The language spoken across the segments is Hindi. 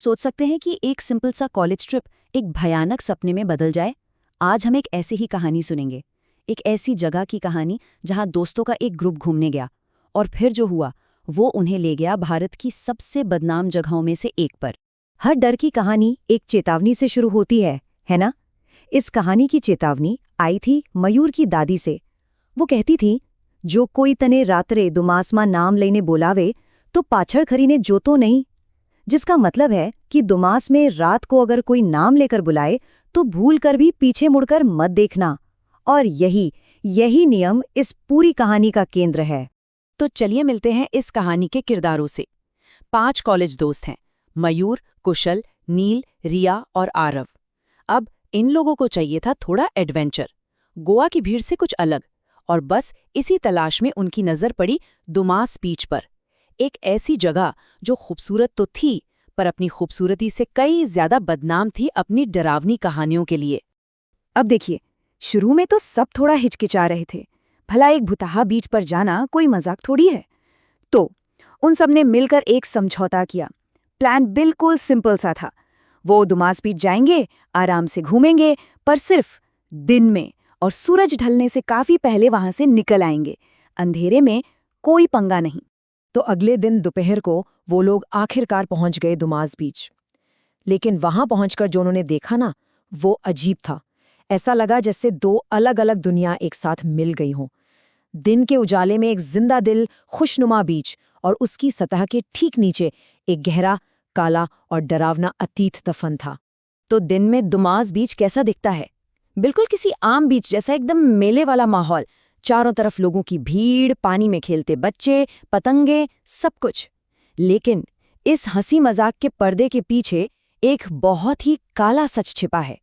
सोच सकते हैं कि एक सिंपल सा कॉलेज ट्रिप एक भयानक सपने में बदल जाए। आज हम एक ऐसी ही कहानी सुनेंगे, एक ऐसी जगह की कहानी जहां दोस्तों का एक ग्रुप घूमने गया और फिर जो हुआ वो उन्हें ले गया भारत की सबसे बदनाम जगहों में से एक पर। हर डर की कहानी एक चेतावनी से शुरू होती है ना? इस कहानी की चेतावनी आई थी मयूर की दादी से। वो कहती थी, जो कोई तने रात्रे दुमासमा नाम लेने बोलावे तो पाछड़ खरीने जोतो नहीं। जिसका मतलब है कि दुमास में रात को अगर कोई नाम लेकर बुलाए तो भूल कर भी पीछे मुड़कर मत देखना। और यही नियम इस पूरी कहानी का केंद्र है। तो चलिए मिलते हैं इस कहानी के किरदारों से। 5 कॉलेज दोस्त हैं, मयूर, कुशल, नील, रिया और आरव। अब इन लोगों को चाहिए था थोड़ा एडवेंचर, गोवा की भीड़ से कुछ अलग। और बस इसी तलाश में उनकी नज़र पड़ी दुमास बीच पर, एक ऐसी जगह जो खूबसूरत तो थी पर अपनी खूबसूरती से कई ज्यादा बदनाम थी अपनी डरावनी कहानियों के लिए। अब देखिए, शुरू में तो सब थोड़ा हिचकिचा रहे थे। भला एक भुतहा बीच पर जाना कोई मजाक थोड़ी है। तो उन सब ने मिलकर एक समझौता किया। प्लान बिल्कुल सिंपल सा था। वो दुमास बीच जाएंगे, आराम से घूमेंगे, पर सिर्फ दिन में, और सूरज ढलने से काफी पहले वहां से निकल आएंगे। अंधेरे में कोई पंगा नहीं। तो अगले दिन दोपहर को वो लोग आखिरकार पहुंच गए दुमास बीच। लेकिन वहां पहुंचकर जो उन्होंने देखा ना, वो अजीब था। ऐसा लगा जैसे 2 अलग-अलग दुनिया एक साथ मिल गई हों। दिन के उजाले में एक जिंदा दिल खुशनुमा बीच, और उसकी सतह के ठीक नीचे एक गहरा, काला और डरावना अतीत दफन था। तो दिन में दुमास बीच कैसा दिखता है? बिल्कुल किसी आम बीच जैसा, एकदम मेले वाला माहौल। चारों तरफ लोगों की भीड़, पानी में खेलते बच्चे, पतंगे, सब कुछ। लेकिन इस हंसी मजाक के पर्दे के पीछे एक बहुत ही काला सच छिपा है।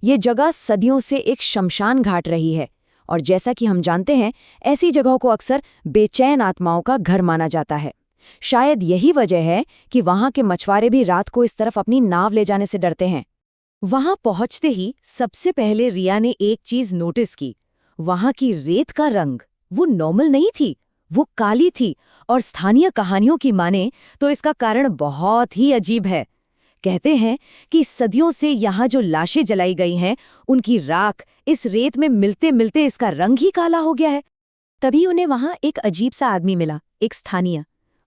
ये जगह सदियों से एक शमशान घाट रही है, और जैसा कि हम जानते हैं, ऐसी जगहों को अक्सर बेचैन आत्माओं का घर माना जाता है। शायद यही वजह है कि वहां के मछुआरे भी रात को इस तरफ अपनी नाव ले जाने से डरते हैं। वहां पहुंचते ही सबसे पहले रिया ने एक चीज नोटिस की। वहां की रेत का रंग वो नॉर्मल नहीं थी, वो काली थी। और स्थानीय कहानियों की माने तो इसका कारण बहुत ही अजीब है। कहते हैं कि सदियों से यहाँ जो लाशें जलाई गई हैं, उनकी राख इस रेत में मिलते मिलते इसका रंग ही काला हो गया है। तभी उन्हें वहां एक अजीब सा आदमी मिला, एक स्थानीय।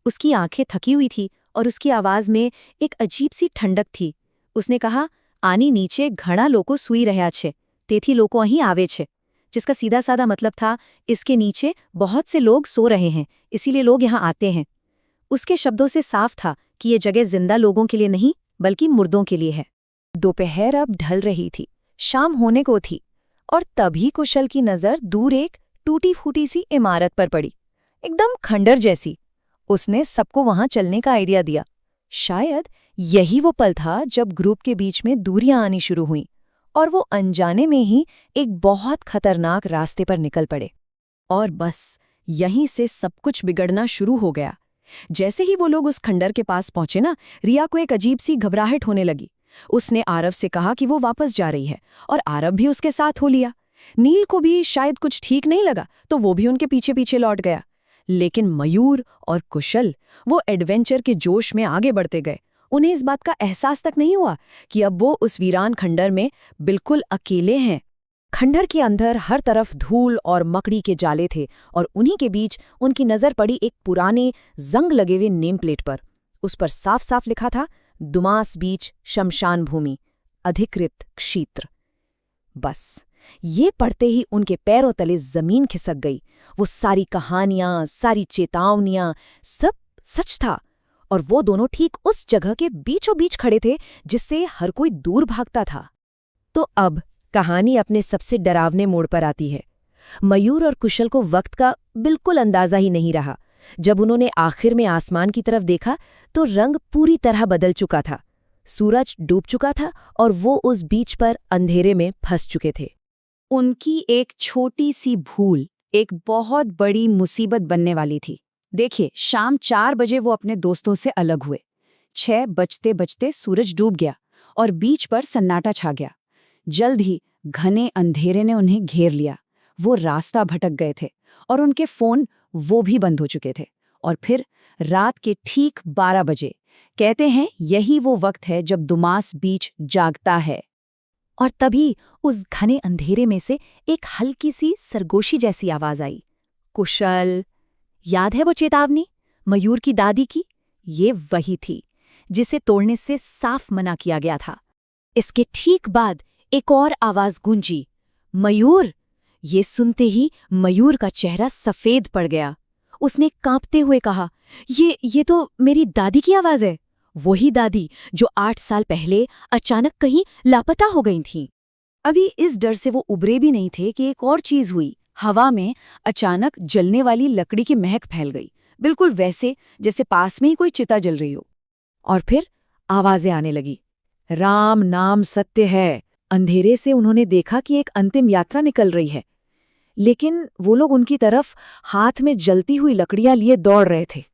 उसकी आंखें थकी हुई थी और उसकी आवाज में एक अजीब सी ठंडक थी। उसने कहा, आनी नीचे घણા લોકો સૂઈ રહ્યા છે, તેથી લોકો અહીં આવે છે। जिसका सीधा साधा मतलब था, इसके नीचे बहुत से लोग सो रहे हैं, इसीलिए लोग यहाँ आते हैं। उसके शब्दों से साफ था कि ये जगह जिंदा लोगों के लिए नहीं, बल्कि मुर्दों के लिए है। दोपहर अब ढल रही थी, शाम होने को थी, और तभी कुशल की नज़र दूर एक टूटी फूटी सी इमारत पर पड़ी, एकदम खंडर जैसी। उसने सबको वहां चलने का आइडिया दिया। शायद यही वो पल था जब ग्रुप के बीच में दूरियां आनी शुरू हुईं, और वो अनजाने में ही एक बहुत खतरनाक रास्ते पर निकल पड़े। और बस यहीं से सब कुछ बिगड़ना शुरू हो गया। जैसे ही वो लोग उस खंडर के पास पहुंचे ना, रिया को एक अजीब सी घबराहट होने लगी। उसने आरव से कहा कि वो वापस जा रही है, और आरव भी उसके साथ हो लिया। नील को भी शायद कुछ ठीक नहीं लगा, तो वो भी उनके पीछे पीछे लौट गया। लेकिन मयूर और कुशल, वो एडवेंचर के जोश में आगे बढ़ते गए। उन्हें इस बात का एहसास तक नहीं हुआ कि अब वो उस वीरान खंडर में बिल्कुल अकेले हैं। खंडर के अंदर हर तरफ धूल और मकड़ी के जाले थे, और उन्हीं के बीच उनकी नज़र पड़ी एक पुराने जंग लगे हुए नेम प्लेट पर। उस पर साफ साफ लिखा था, दुमास बीच शमशान भूमि, अधिकृत क्षेत्र। बस ये पढ़ते ही उनके पैरों तले जमीन खिसक गई। वो सारी कहानियां, सारी चेतावनियां, सब सच था। और वो दोनों ठीक उस जगह के बीचों बीच खड़े थे जिससे हर कोई दूर भागता था। तो अब कहानी अपने सबसे डरावने मोड़ पर आती है। मयूर और कुशल को वक्त का बिल्कुल अंदाजा ही नहीं रहा। जब उन्होंने आखिर में आसमान की तरफ देखा तो रंग पूरी तरह बदल चुका था। सूरज डूब चुका था और वो उस बीच पर अंधेरे में फंस चुके थे। उनकी एक छोटी सी भूल एक बहुत बड़ी मुसीबत बनने वाली थी। देखिए, शाम 4 बजे वो अपने दोस्तों से अलग हुए। 6 बजते बजते सूरज डूब गया और बीच पर सन्नाटा छा गया। जल्द ही घने अंधेरे ने उन्हें घेर लिया। वो रास्ता भटक गए थे और उनके फोन वो भी बंद हो चुके थे। और फिर रात के ठीक 12 बजे कहते हैं यही वो वक्त है जब दुमास बीच जागता है। और तभी उस घने अंधेरे में से एक हल्की सी सरगोशी जैसी आवाज आई। कुशल, याद है वो चेतावनी मयूर की दादी की? ये वही थी जिसे तोड़ने से साफ मना किया गया था। इसके ठीक बाद एक और आवाज गूंजी, मयूर। ये सुनते ही मयूर का चेहरा सफेद पड़ गया। उसने कांपते हुए कहा, ये तो मेरी दादी की आवाज है। वही दादी जो 8 साल पहले अचानक कहीं लापता हो गई थीं। अभी इस डर से वो उबरे भी नहीं थे कि एक और चीज हुई। हवा में अचानक जलने वाली लकड़ी की महक फैल गई, बिल्कुल वैसे जैसे पास में ही कोई चिता जल रही हो। और फिर आवाजें आने लगी, राम नाम सत्य है। अंधेरे से उन्होंने देखा कि एक अंतिम यात्रा निकल रही है, लेकिन वो लोग उनकी तरफ हाथ में जलती हुई लकड़ियां लिए दौड़ रहे थे।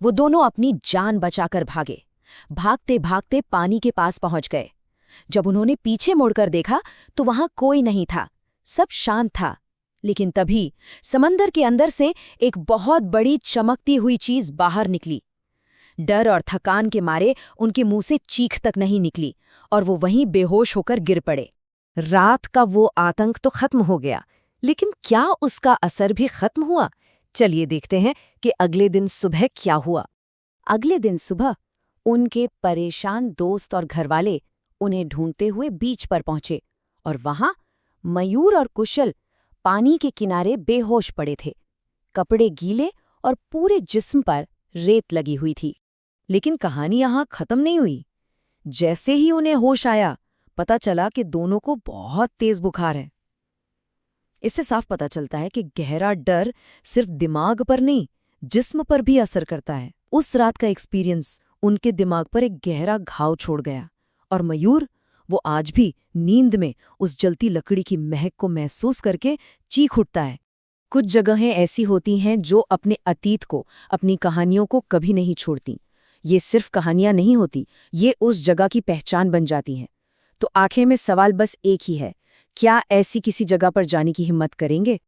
वो दोनों अपनी जान बचाकर भागे। भागते भागते पानी के पास पहुंच गए। जब उन्होंने पीछे मुड़कर देखा तो वहां कोई नहीं था, सब शांत था। लेकिन तभी समंदर के अंदर से एक बहुत बड़ी चमकती हुई चीज बाहर निकली। डर और थकान के मारे उनके मुंह से चीख तक नहीं निकली और वो वहीं बेहोश होकर गिर पड़े। रात का वो आतंक तो खत्म हो गया, लेकिन क्या उसका असर भी खत्म हुआ? चलिए देखते हैं कि अगले दिन सुबह क्या हुआ। अगले दिन सुबह उनके परेशान दोस्त और घरवाले उन्हें ढूंढते हुए बीच पर पहुंचे और वहां मयूर और कुशल पानी के किनारे बेहोश पड़े थे। कपड़े गीले और पूरे जिस्म पर रेत लगी हुई थी। लेकिन कहानी यहाँ खत्म नहीं हुई। जैसे ही उन्हें होश आया, पता चला कि दोनों को बहुत तेज बुखार है। इससे साफ पता चलता है कि गहरा डर सिर्फ दिमाग पर नहीं, जिस्म पर भी असर करता है। उस रात का एक्सपीरियंस उनके दिमाग पर एक गहरा घाव छोड़ गया। और मयूर, वो आज भी नींद में उस जलती लकड़ी की महक को महसूस करके चीख उठता है। कुछ जगहें ऐसी होती हैं जो अपने अतीत को, अपनी कहानियों को कभी नहीं छोड़ती। ये सिर्फ कहानियां नहीं होती, ये उस जगह की पहचान बन जाती हैं। तो आखिर में सवाल बस एक ही है, क्या ऐसी किसी जगह पर जाने की हिम्मत करेंगे?